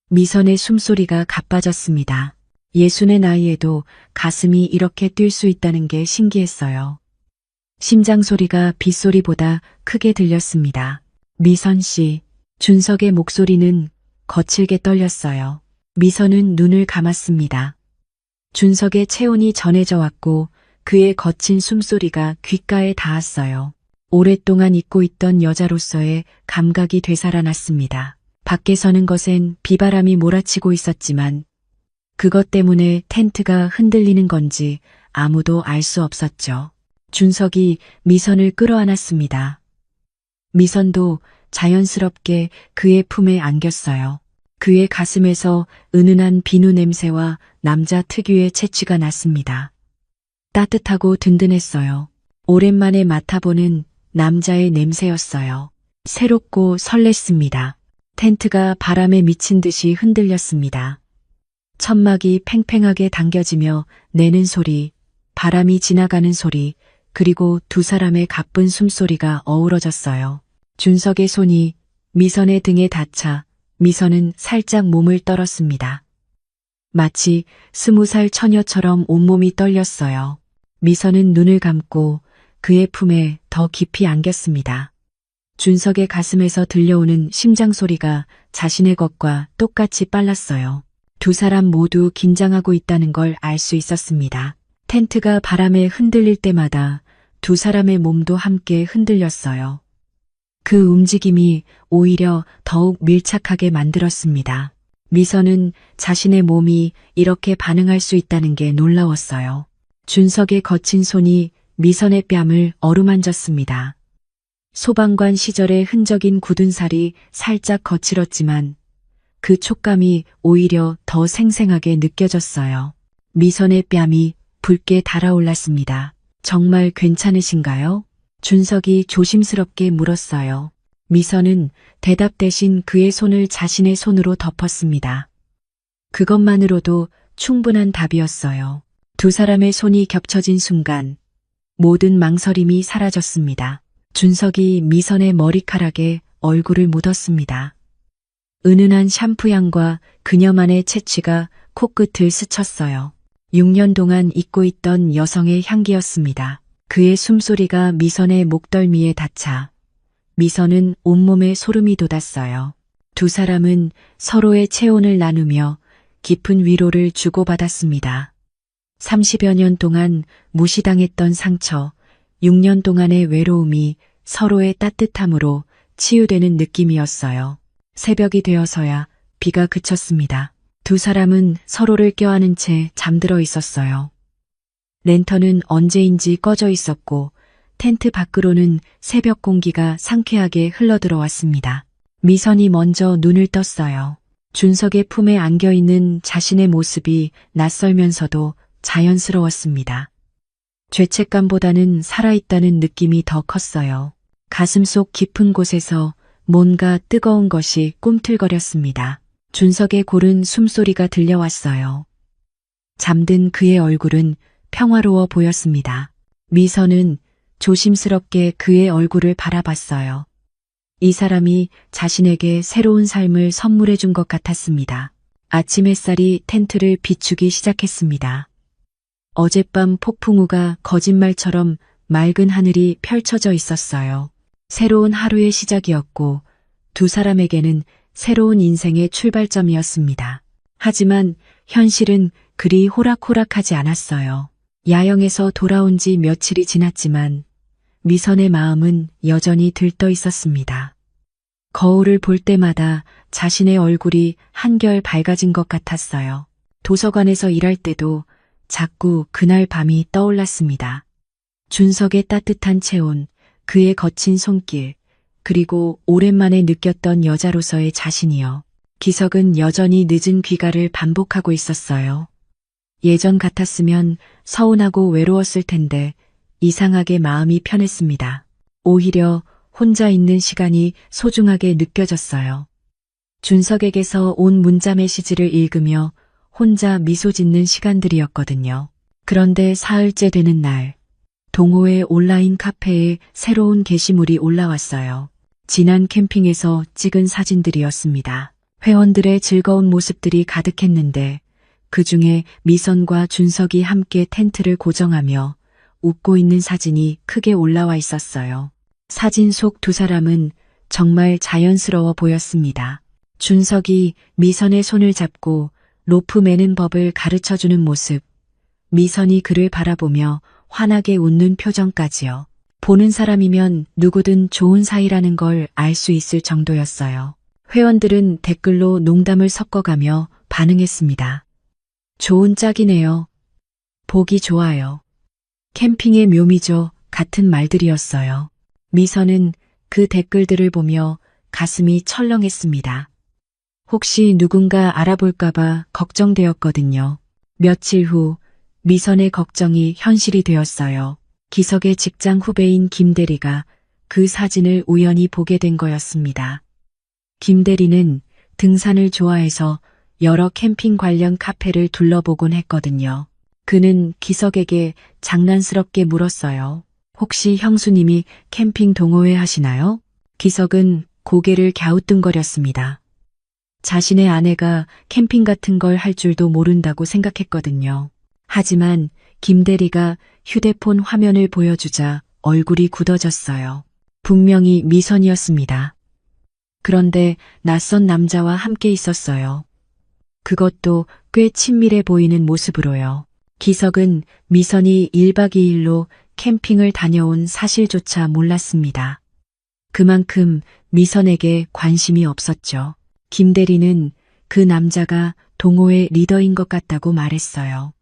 미선의 숨소리가 가빠졌습니다. 60의 나이에도 가슴이 이렇게 뛸 수 있다는 게 신기했어요. 심장 소리가 빗소리보다 크게 들렸습니다. 미선 씨, 준석의 목소리는 거칠게 떨렸어요. 미선은 눈을 감았습니다. 준석의 체온이 전해져 왔고 그의 거친 숨소리가 귓가에 닿았어요. 오랫동안 잊고 있던 여자로서의 감각이 되살아났습니다. 밖에 서는 것엔 비바람이 몰아치고 있었지만 그것 때문에 텐트가 흔들리는 건지 아무도 알 수 없었죠. 준석이 미선을 끌어안았습니다. 미선도 자연스럽게 그의 품에 안겼어요. 그의 가슴에서 은은한 비누 냄새와 남자 특유의 채취가 났습니다. 따뜻하고 든든했어요. 오랜만에 맡아보는 남자의 냄새였어요. 새롭고 설렜습니다. 텐트가 바람에 미친 듯이 흔들렸습니다. 천막이 팽팽하게 당겨지며 내는 소리, 바람이 지나가는 소리, 그리고 두 사람의 가쁜 숨소리가 어우러졌어요. 준석의 손이 미선의 등에 닿자 미선은 살짝 몸을 떨었습니다. 마치 20살 처녀처럼 온몸이 떨렸어요. 미선은 눈을 감고 그의 품에 더 깊이 안겼습니다. 준석의 가슴에서 들려오는 심장 소리가 자신의 것과 똑같이 빨랐어요. 두 사람 모두 긴장하고 있다는 걸 알 수 있었습니다. 텐트가 바람에 흔들릴 때마다 두 사람의 몸도 함께 흔들렸어요. 그 움직임이 오히려 더욱 밀착하게 만들었습니다. 미선은 자신의 몸이 이렇게 반응할 수 있다는 게 놀라웠어요. 준석의 거친 손이 미선의 뺨을 어루만졌습니다. 소방관 시절의 흔적인 굳은 살이 살짝 거칠었지만 그 촉감이 오히려 더 생생하게 느껴졌어요. 미선의 뺨이 붉게 달아올랐습니다. 정말 괜찮으신가요? 준석이 조심스럽게 물었어요. 미선은 대답 대신 그의 손을 자신의 손으로 덮었습니다. 그것만으로도 충분한 답이었어요. 두 사람의 손이 겹쳐진 순간 모든 망설임이 사라졌습니다. 준석이 미선의 머리카락에 얼굴을 묻었습니다. 은은한 샴푸 향과 그녀만의 채취가 코끝을 스쳤어요. 6년 동안 잊고 있던 여성의 향기였습니다. 그의 숨소리가 미선의 목덜미에 닿자 미선은 온몸에 소름이 돋았어요. 두 사람은 서로의 체온을 나누며 깊은 위로를 주고받았습니다. 30여 년 동안 무시당했던 상처, 6년 동안의 외로움이 서로의 따뜻함으로 치유되는 느낌이었어요. 새벽이 되어서야 비가 그쳤습니다. 두 사람은 서로를 껴안은 채 잠들어 있었어요. 랜턴은 언제인지 꺼져 있었고 텐트 밖으로는 새벽 공기가 상쾌하게 흘러들어왔습니다. 미선이 먼저 눈을 떴어요. 준석의 품에 안겨있는 자신의 모습이 낯설면서도 자연스러웠습니다. 죄책감보다는 살아있다는 느낌이 더 컸어요. 가슴속 깊은 곳에서 뭔가 뜨거운 것이 꿈틀거렸습니다. 준석의 고른 숨소리가 들려왔어요. 잠든 그의 얼굴은 평화로워 보였습니다. 미선은 조심스럽게 그의 얼굴을 바라봤어요. 이 사람이 자신에게 새로운 삶을 선물해 준 것 같았습니다. 아침 햇살이 텐트를 비추기 시작했습니다. 어젯밤 폭풍우가 거짓말처럼 맑은 하늘이 펼쳐져 있었어요. 새로운 하루의 시작이었고 두 사람에게는 새로운 인생의 출발점이었습니다. 하지만 현실은 그리 호락호락하지 않았어요. 야영에서 돌아온 지 며칠이 지났지만 미선의 마음은 여전히 들떠 있었습니다. 거울을 볼 때마다 자신의 얼굴이 한결 밝아진 것 같았어요. 도서관에서 일할 때도 자꾸 그날 밤이 떠올랐습니다. 준석의 따뜻한 체온, 그의 거친 손길, 그리고 오랜만에 느꼈던 여자로서의 자신이요. 기석은 여전히 늦은 귀가를 반복하고 있었어요. 예전 같았으면 서운하고 외로웠을 텐데 이상하게 마음이 편했습니다. 오히려 혼자 있는 시간이 소중하게 느껴졌어요. 준석에게서 온 문자 메시지를 읽으며 혼자 미소 짓는 시간들이었거든요. 그런데 사흘째 되는 날, 동호회 온라인 카페에 새로운 게시물이 올라왔어요. 지난 캠핑에서 찍은 사진들이었습니다. 회원들의 즐거운 모습들이 가득했는데 그 중에 미선과 준석이 함께 텐트를 고정하며 웃고 있는 사진이 크게 올라와 있었어요. 사진 속 두 사람은 정말 자연스러워 보였습니다. 준석이 미선의 손을 잡고 로프 매는 법을 가르쳐주는 모습, 미선이 그를 바라보며 환하게 웃는 표정까지요. 보는 사람이면 누구든 좋은 사이라는 걸 알 수 있을 정도였어요. 회원들은 댓글로 농담을 섞어가며 반응했습니다. 좋은 짝이네요. 보기 좋아요. 캠핑의 묘미죠. 같은 말들이었어요. 미선은 그 댓글들을 보며 가슴이 철렁했습니다. 혹시 누군가 알아볼까봐 걱정되었거든요. 며칠 후 미선의 걱정이 현실이 되었어요. 기석의 직장 후배인 김대리가 그 사진을 우연히 보게 된 거였습니다. 김대리는 등산을 좋아해서 여러 캠핑 관련 카페를 둘러보곤 했거든요. 그는 기석에게 장난스럽게 물었어요. 혹시 형수님이 캠핑 동호회 하시나요? 기석은 고개를 갸우뚱거렸습니다. 자신의 아내가 캠핑 같은 걸 할 줄도 모른다고 생각했거든요. 하지만 김대리가 휴대폰 화면을 보여주자 얼굴이 굳어졌어요. 분명히 미선이었습니다. 그런데 낯선 남자와 함께 있었어요. 그것도 꽤 친밀해 보이는 모습으로요. 기석은 미선이 1박 2일로 캠핑을 다녀온 사실조차 몰랐습니다. 그만큼 미선에게 관심이 없었죠. 김대리는 그 남자가 동호회 리더인 것 같다고 말했어요.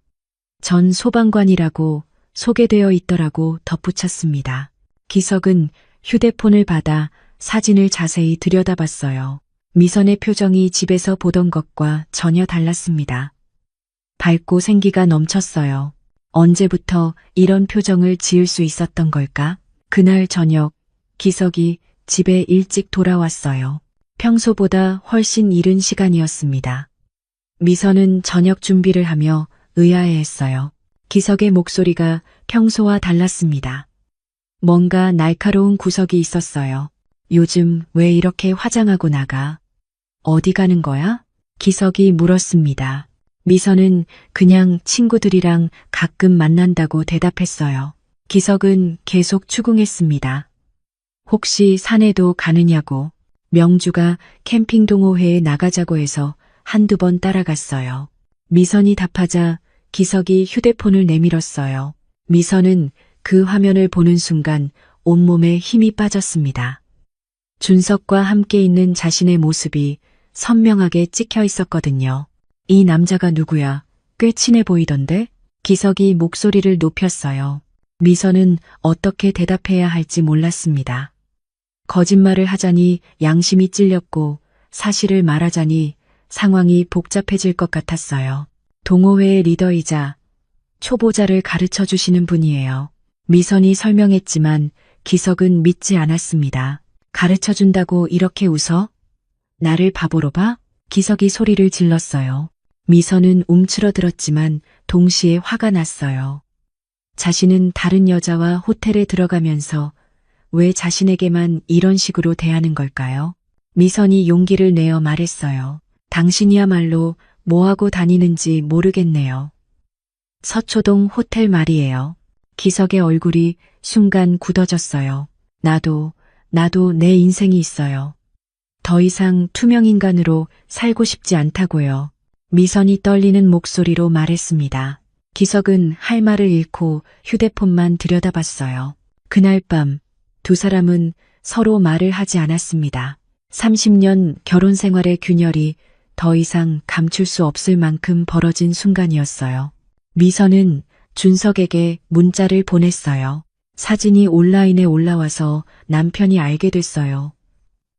전 소방관이라고 소개되어 있더라고 덧붙였습니다. 기석은 휴대폰을 받아 사진을 자세히 들여다봤어요. 미선의 표정이 집에서 보던 것과 전혀 달랐습니다. 밝고 생기가 넘쳤어요. 언제부터 이런 표정을 지을 수 있었던 걸까? 그날 저녁, 기석이 집에 일찍 돌아왔어요. 평소보다 훨씬 이른 시간이었습니다. 미선은 저녁 준비를 하며 의아해했어요. 기석의 목소리가 평소와 달랐습니다. 뭔가 날카로운 구석이 있었어요. 요즘 왜 이렇게 화장하고 나가? 어디 가는 거야? 기석이 물었습니다. 미선은 그냥 친구들이랑 가끔 만난다고 대답했어요. 기석은 계속 추궁했습니다. 혹시 산에도 가느냐고. 명주가 캠핑 동호회에 나가자고 해서 한두 번 따라갔어요. 미선이 답하자 기석이 휴대폰을 내밀었어요. 미선은 그 화면을 보는 순간 온몸에 힘이 빠졌습니다. 준석과 함께 있는 자신의 모습이 선명하게 찍혀 있었거든요. 이 남자가 누구야? 꽤 친해 보이던데? 기석이 목소리를 높였어요. 미선은 어떻게 대답해야 할지 몰랐습니다. 거짓말을 하자니 양심이 찔렸고 사실을 말하자니 상황이 복잡해질 것 같았어요. 동호회의 리더이자 초보자를 가르쳐 주시는 분이에요. 미선이 설명했지만 기석은 믿지 않았습니다. 가르쳐 준다고 이렇게 웃어? 나를 바보로 봐? 기석이 소리를 질렀어요. 미선은 움츠러들었지만 동시에 화가 났어요. 자신은 다른 여자와 호텔에 들어가면서 왜 자신에게만 이런 식으로 대하는 걸까요? 미선이 용기를 내어 말했어요. 당신이야말로 뭐하고 다니는지 모르겠네요. 서초동 호텔 말이에요. 기석의 얼굴이 순간 굳어졌어요. 나도 내 인생이 있어요. 더 이상 투명인간으로 살고 싶지 않다고요. 미선이 떨리는 목소리로 말했습니다. 기석은 할 말을 잃고 휴대폰만 들여다봤어요. 그날 밤 두 사람은 서로 말을 하지 않았습니다. 30년 결혼 생활의 균열이 더 이상 감출 수 없을 만큼 벌어진 순간이었어요. 미선은 준석에게 문자를 보냈어요. 사진이 온라인에 올라와서 남편이 알게 됐어요.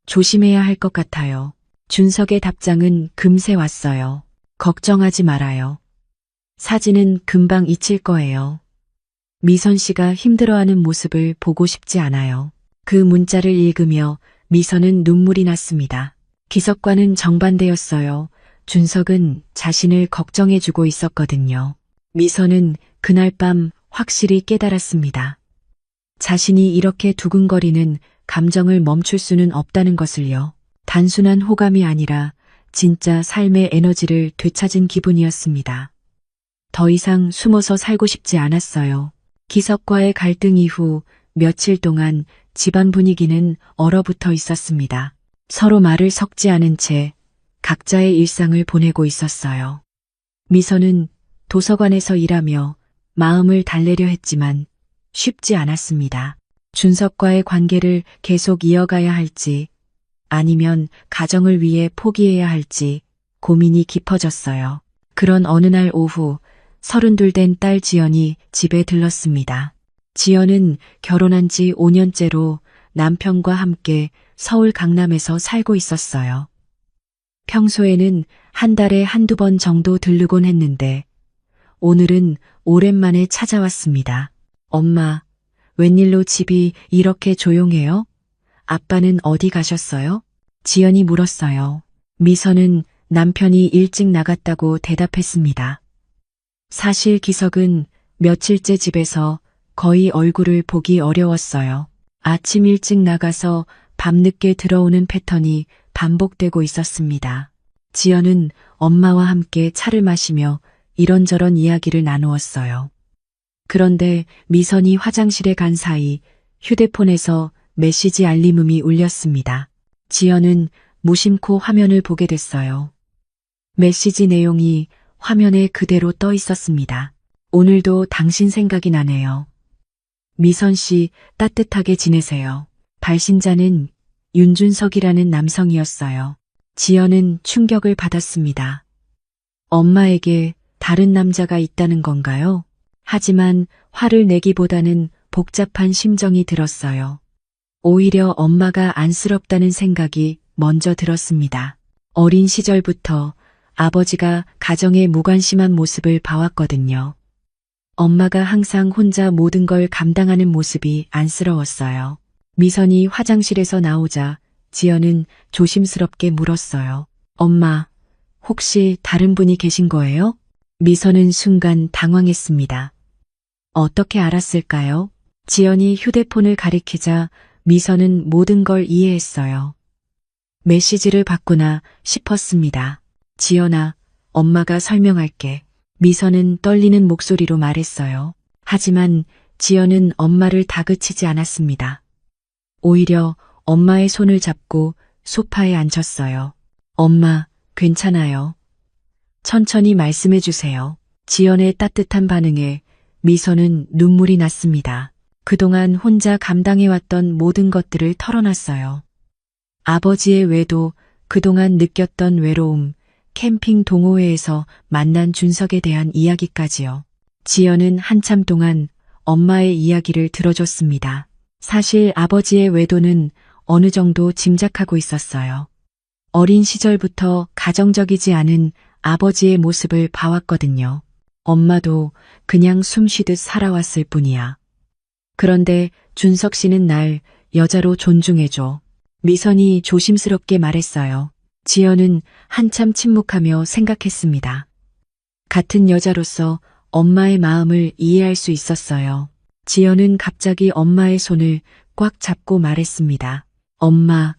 조심해야 할 것 같아요. 준석의 답장은 금세 왔어요. 걱정하지 말아요. 사진은 금방 잊힐 거예요. 미선 씨가 힘들어하는 모습을 보고 싶지 않아요. 그 문자를 읽으며 미선은 눈물이 났습니다. 기석과는 정반대였어요. 준석은 자신을 걱정해주고 있었거든요. 미선은 그날 밤 확실히 깨달았습니다. 자신이 이렇게 두근거리는 감정을 멈출 수는 없다는 것을요. 단순한 호감이 아니라 진짜 삶의 에너지를 되찾은 기분이었습니다. 더 이상 숨어서 살고 싶지 않았어요. 기석과의 갈등 이후 며칠 동안 집안 분위기는 얼어붙어 있었습니다. 서로 말을 섞지 않은 채 각자의 일상을 보내고 있었어요. 미선은 도서관에서 일하며 마음을 달래려 했지만 쉽지 않았습니다. 준석과의 관계를 계속 이어가야 할지 아니면 가정을 위해 포기해야 할지 고민이 깊어졌어요. 그런 어느 날 오후 32 된 딸 지연이 집에 들렀습니다. 지연은 결혼한 지 5년째로 남편과 함께 서울 강남에서 살고 있었어요. 평소에는 한 달에 한두 번 정도 들르곤 했는데 오늘은 오랜만에 찾아왔습니다. 엄마, 웬일로 집이 이렇게 조용해요? 아빠는 어디 가셨어요? 지연이 물었어요. 미선은 남편이 일찍 나갔다고 대답했습니다. 사실 기석은 며칠째 집에서 거의 얼굴을 보기 어려웠어요. 아침 일찍 나가서 밤늦게 들어오는 패턴이 반복되고 있었습니다. 지연은 엄마와 함께 차를 마시며 이런저런 이야기를 나누었어요. 그런데 미선이 화장실에 간 사이 휴대폰에서 메시지 알림음이 울렸습니다. 지연은 무심코 화면을 보게 됐어요. 메시지 내용이 화면에 그대로 떠 있었습니다. 오늘도 당신 생각이 나네요. 미선 씨 따뜻하게 지내세요. 발신자는 윤준석이라는 남성이었어요. 지연은 충격을 받았습니다. 엄마에게 다른 남자가 있다는 건가요? 하지만 화를 내기보다는 복잡한 심정이 들었어요. 오히려 엄마가 안쓰럽다는 생각이 먼저 들었습니다. 어린 시절부터 아버지가 가정의 무관심한 모습을 봐왔거든요. 엄마가 항상 혼자 모든 걸 감당하는 모습이 안쓰러웠어요. 미선이 화장실에서 나오자 지연은 조심스럽게 물었어요. 엄마, 혹시 다른 분이 계신 거예요? 미선은 순간 당황했습니다. 어떻게 알았을까요? 지연이 휴대폰을 가리키자 미선은 모든 걸 이해했어요. 메시지를 봤구나 싶었습니다. 지연아, 엄마가 설명할게. 미선은 떨리는 목소리로 말했어요. 하지만 지연은 엄마를 다그치지 않았습니다. 오히려 엄마의 손을 잡고 소파에 앉혔어요. 엄마, 괜찮아요. 천천히 말씀해 주세요. 지연의 따뜻한 반응에 미선은 눈물이 났습니다. 그동안 혼자 감당해왔던 모든 것들을 털어놨어요. 아버지의 외도, 그동안 느꼈던 외로움, 캠핑 동호회에서 만난 준석에 대한 이야기까지요. 지연은 한참 동안 엄마의 이야기를 들어줬습니다. 사실 아버지의 외도는 어느 정도 짐작하고 있었어요. 어린 시절부터 가정적이지 않은 아버지의 모습을 봐왔거든요. 엄마도 그냥 숨 쉬듯 살아왔을 뿐이야. 그런데 준석 씨는 날 여자로 존중해줘. 미선이 조심스럽게 말했어요. 지연은 한참 침묵하며 생각했습니다. 같은 여자로서 엄마의 마음을 이해할 수 있었어요. 지연은 갑자기 엄마의 손을 꽉 잡고 말했습니다. 엄마,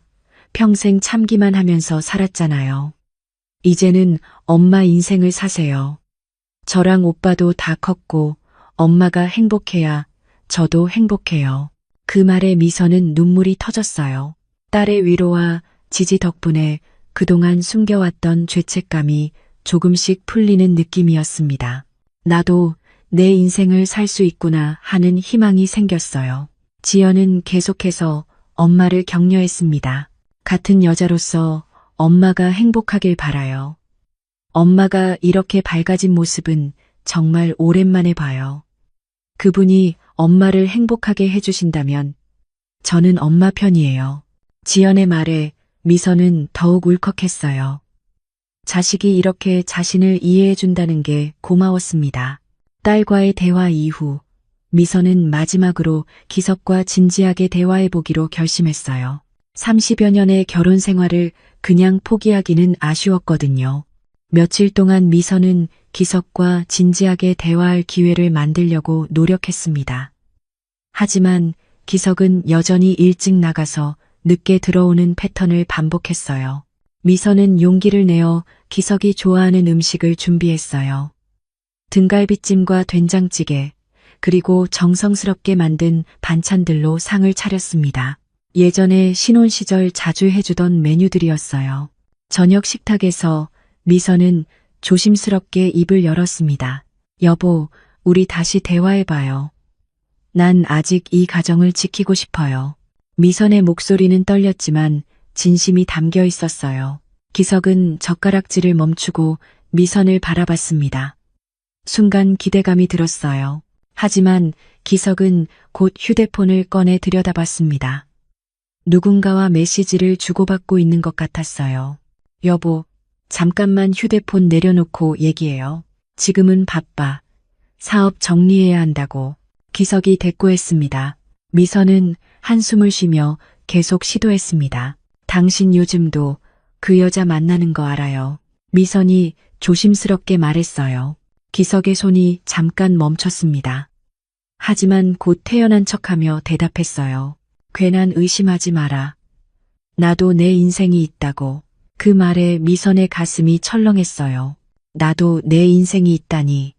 평생 참기만 하면서 살았잖아요. 이제는 엄마 인생을 사세요. 저랑 오빠도 다 컸고 엄마가 행복해야 저도 행복해요. 그 말에 미선은 눈물이 터졌어요. 딸의 위로와 지지 덕분에 그동안 숨겨왔던 죄책감이 조금씩 풀리는 느낌이었습니다. 나도 내 인생을 살 수 있구나 하는 희망이 생겼어요. 지연은 계속해서 엄마를 격려했습니다. 같은 여자로서 엄마가 행복하길 바라요. 엄마가 이렇게 밝아진 모습은 정말 오랜만에 봐요. 그분이 엄마를 행복하게 해주신다면 저는 엄마 편이에요. 지연의 말에 미선은 더욱 울컥했어요. 자식이 이렇게 자신을 이해해준다는 게 고마웠습니다. 딸과의 대화 이후 미선은 마지막으로 기석과 진지하게 대화해보기로 결심했어요. 30여 년의 결혼 생활을 그냥 포기하기는 아쉬웠거든요. 며칠 동안 미선은 기석과 진지하게 대화할 기회를 만들려고 노력했습니다. 하지만 기석은 여전히 일찍 나가서 늦게 들어오는 패턴을 반복했어요. 미선은 용기를 내어 기석이 좋아하는 음식을 준비했어요. 등갈비찜과 된장찌개, 그리고 정성스럽게 만든 반찬들로 상을 차렸습니다. 예전에 신혼 시절 자주 해주던 메뉴들이었어요. 저녁 식탁에서 미선은 조심스럽게 입을 열었습니다. 여보, 우리 다시 대화해봐요. 난 아직 이 가정을 지키고 싶어요. 미선의 목소리는 떨렸지만 진심이 담겨 있었어요. 기석은 젓가락질을 멈추고 미선을 바라봤습니다. 순간 기대감이 들었어요. 하지만 기석은 곧 휴대폰을 꺼내 들여다봤습니다. 누군가와 메시지를 주고받고 있는 것 같았어요. 여보, 잠깐만 휴대폰 내려놓고 얘기해요. 지금은 바빠. 사업 정리해야 한다고. 기석이 대꾸했습니다. 미선은 한숨을 쉬며 계속 시도했습니다. 당신 요즘도 그 여자 만나는 거 알아요. 미선이 조심스럽게 말했어요. 기석의 손이 잠깐 멈췄습니다. 하지만 곧 태연한 척하며 대답했어요. 괜한 의심하지 마라. 나도 내 인생이 있다고. 그 말에 미선의 가슴이 철렁했어요. 나도 내 인생이 있다니.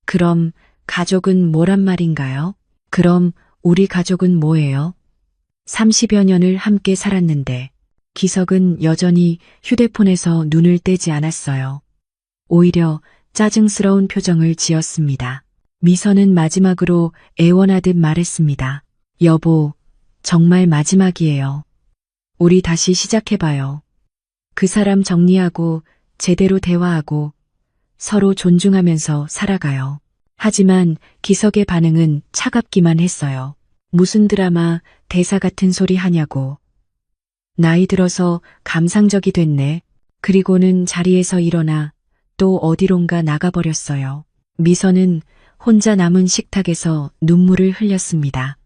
그럼 가족은 뭐란 말인가요? 그럼 우리 가족은 뭐예요? 30여 년을 함께 살았는데 기석은 여전히 휴대폰에서 눈을 떼지 않았어요. 오히려 짜증스러운 표정을 지었습니다. 미선은 마지막으로 애원하듯 말했습니다. 여보, 정말 마지막이에요. 우리 다시 시작해봐요. 그 사람 정리하고 제대로 대화하고 서로 존중하면서 살아가요. 하지만 기석의 반응은 차갑기만 했어요. 무슨 드라마, 대사 같은 소리 하냐고. 나이 들어서 감상적이 됐네. 그리고는 자리에서 일어나 또 어디론가 나가버렸어요. 미선은 혼자 남은 식탁에서 눈물을 흘렸습니다.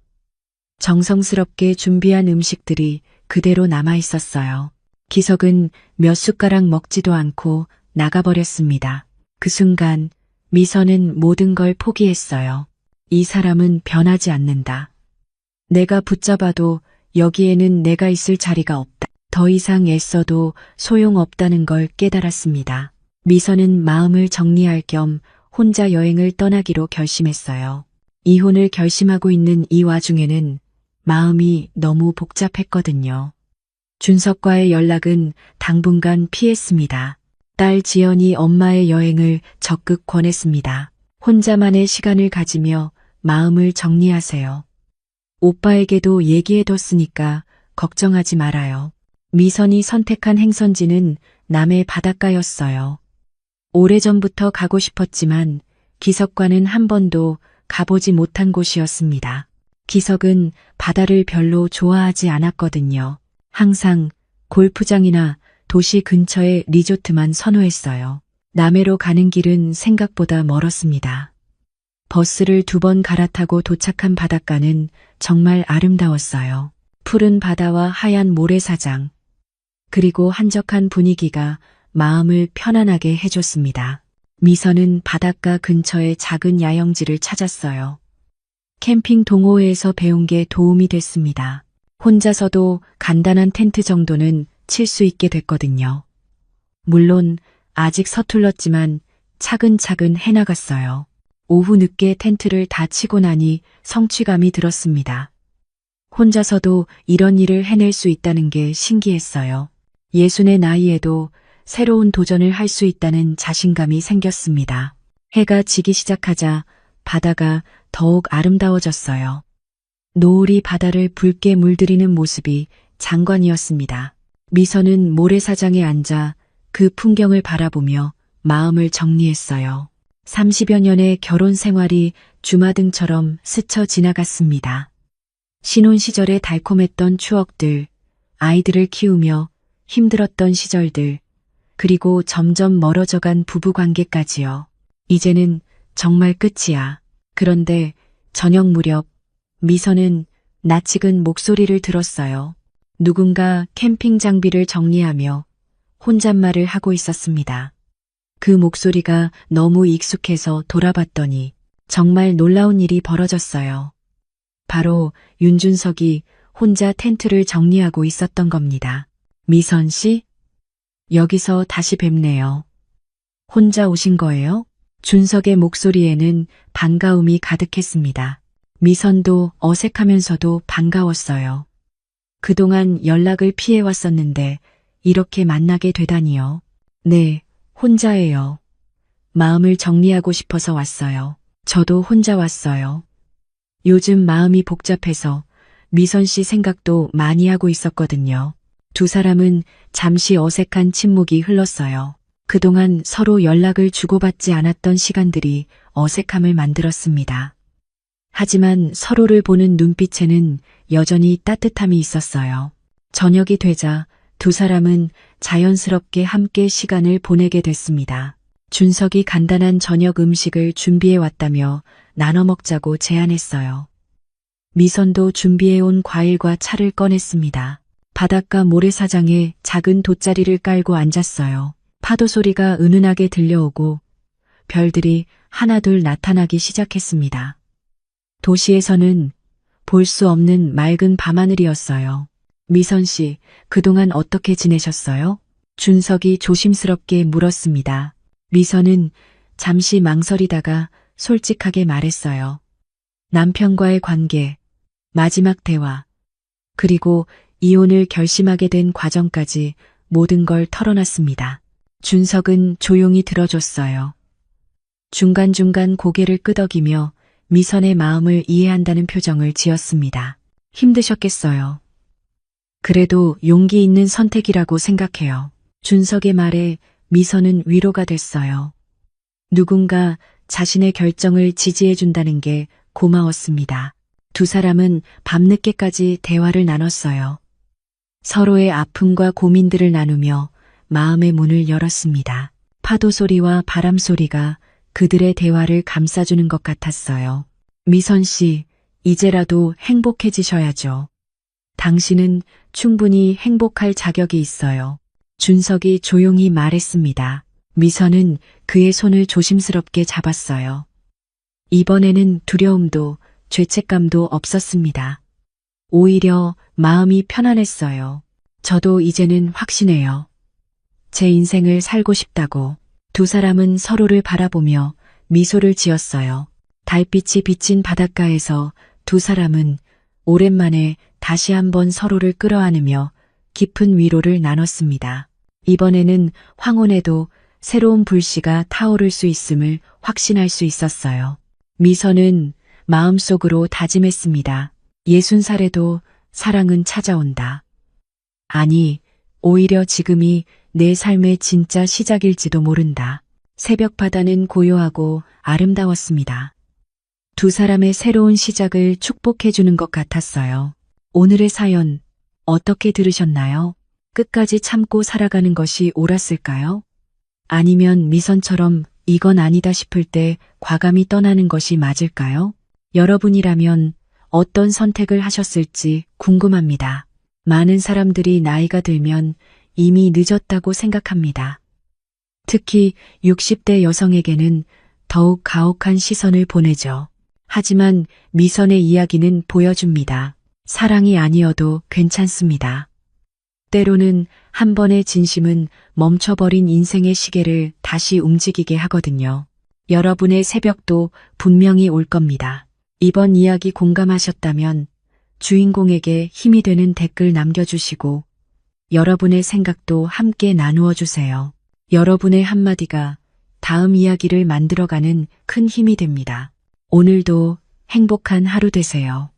정성스럽게 준비한 음식들이 그대로 남아 있었어요. 기석은 몇 숟가락 먹지도 않고 나가버렸습니다. 그 순간 미선은 모든 걸 포기했어요. 이 사람은 변하지 않는다. 내가 붙잡아도 여기에는 내가 있을 자리가 없다. 더 이상 애써도 소용없다는 걸 깨달았습니다. 미선은 마음을 정리할 겸 혼자 여행을 떠나기로 결심했어요. 이혼을 결심하고 있는 이 와중에는 마음이 너무 복잡했거든요. 준석과의 연락은 당분간 피했습니다. 딸 지연이 엄마의 여행을 적극 권했습니다. 혼자만의 시간을 가지며 마음을 정리하세요. 오빠에게도 얘기해뒀으니까 걱정하지 말아요. 미선이 선택한 행선지는 남해 바닷가였어요. 오래전부터 가고 싶었지만 기석과는 한 번도 가보지 못한 곳이었습니다. 기석은 바다를 별로 좋아하지 않았거든요. 항상 골프장이나 도시 근처의 리조트만 선호했어요. 남해로 가는 길은 생각보다 멀었습니다. 버스를 2번 갈아타고 도착한 바닷가는 정말 아름다웠어요. 푸른 바다와 하얀 모래사장, 그리고 한적한 분위기가 마음을 편안하게 해줬습니다. 미선은 바닷가 근처의 작은 야영지를 찾았어요. 캠핑 동호회에서 배운 게 도움이 됐습니다. 혼자서도 간단한 텐트 정도는 칠 수 있게 됐거든요. 물론 아직 서툴렀지만 차근차근 해나갔어요. 오후 늦게 텐트를 다 치고 나니 성취감이 들었습니다. 혼자서도 이런 일을 해낼 수 있다는 게 신기했어요. 60의 나이에도 새로운 도전을 할 수 있다는 자신감이 생겼습니다. 해가 지기 시작하자 바다가 더욱 아름다워졌어요. 노을이 바다를 붉게 물들이는 모습이 장관이었습니다. 미선은 모래사장에 앉아 그 풍경을 바라보며 마음을 정리했어요. 30여 년의 결혼 생활이 주마등처럼 스쳐 지나갔습니다. 신혼 시절의 달콤했던 추억들, 아이들을 키우며 힘들었던 시절들, 그리고 점점 멀어져간 부부관계까지요. 이제는 정말 끝이야. 그런데 저녁 무렵 미선은 낯익은 목소리를 들었어요. 누군가 캠핑 장비를 정리하며 혼잣말을 하고 있었습니다. 그 목소리가 너무 익숙해서 돌아봤더니 정말 놀라운 일이 벌어졌어요. 바로 윤준석이 혼자 텐트를 정리하고 있었던 겁니다. 미선 씨? 여기서 다시 뵙네요. 혼자 오신 거예요? 준석의 목소리에는 반가움이 가득했습니다. 미선도 어색하면서도 반가웠어요. 그동안 연락을 피해왔었는데 이렇게 만나게 되다니요. 네, 혼자예요. 마음을 정리하고 싶어서 왔어요. 저도 혼자 왔어요. 요즘 마음이 복잡해서 미선 씨 생각도 많이 하고 있었거든요. 두 사람은 잠시 어색한 침묵이 흘렀어요. 그동안 서로 연락을 주고받지 않았던 시간들이 어색함을 만들었습니다. 하지만 서로를 보는 눈빛에는 여전히 따뜻함이 있었어요. 저녁이 되자 두 사람은 자연스럽게 함께 시간을 보내게 됐습니다. 준석이 간단한 저녁 음식을 준비해 왔다며 나눠 먹자고 제안했어요. 미선도 준비해온 과일과 차를 꺼냈습니다. 바닷가 모래사장에 작은 돗자리를 깔고 앉았어요. 파도 소리가 은은하게 들려오고 별들이 하나둘 나타나기 시작했습니다. 도시에서는 볼 수 없는 맑은 밤하늘이었어요. 미선 씨, 그동안 어떻게 지내셨어요? 준석이 조심스럽게 물었습니다. 미선은 잠시 망설이다가 솔직하게 말했어요. 남편과의 관계, 마지막 대화, 그리고 이혼을 결심하게 된 과정까지 모든 걸 털어놨습니다. 준석은 조용히 들어줬어요. 중간중간 고개를 끄덕이며 미선의 마음을 이해한다는 표정을 지었습니다. 힘드셨겠어요. 그래도 용기 있는 선택이라고 생각해요. 준석의 말에 미선은 위로가 됐어요. 누군가 자신의 결정을 지지해준다는 게 고마웠습니다. 두 사람은 밤늦게까지 대화를 나눴어요. 서로의 아픔과 고민들을 나누며 마음의 문을 열었습니다. 파도 소리와 바람 소리가 그들의 대화를 감싸주는 것 같았어요. 미선 씨, 이제라도 행복해지셔야죠. 당신은 충분히 행복할 자격이 있어요. 준석이 조용히 말했습니다. 미선은 그의 손을 조심스럽게 잡았어요. 이번에는 두려움도 죄책감도 없었습니다. 오히려 마음이 편안했어요. 저도 이제는 확신해요. 제 인생을 살고 싶다고. 두 사람은 서로를 바라보며 미소를 지었어요. 달빛이 비친 바닷가에서 두 사람은 오랜만에 다시 한번 서로를 끌어안으며 깊은 위로를 나눴습니다. 이번에는 황혼에도 새로운 불씨가 타오를 수 있음을 확신할 수 있었어요. 미선은 마음속으로 다짐했습니다. 60살에도 사랑은 찾아온다. 아니, 오히려 지금이 내 삶의 진짜 시작일지도 모른다. 새벽 바다는 고요하고 아름다웠습니다. 두 사람의 새로운 시작을 축복해주는 것 같았어요. 오늘의 사연 어떻게 들으셨나요? 끝까지 참고 살아가는 것이 옳았을까요? 아니면 미선처럼 이건 아니다 싶을 때 과감히 떠나는 것이 맞을까요? 여러분이라면 어떤 선택을 하셨을지 궁금합니다. 많은 사람들이 나이가 들면 이미 늦었다고 생각합니다. 특히 60대 여성에게는 더욱 가혹한 시선을 보내죠. 하지만 미선의 이야기는 보여줍니다. 사랑이 아니어도 괜찮습니다. 때로는 한 번의 진심은 멈춰버린 인생의 시계를 다시 움직이게 하거든요. 여러분의 새벽도 분명히 올 겁니다. 이번 이야기 공감하셨다면 주인공에게 힘이 되는 댓글 남겨주시고 여러분의 생각도 함께 나누어 주세요. 여러분의 한마디가 다음 이야기를 만들어가는 큰 힘이 됩니다. 오늘도 행복한 하루 되세요.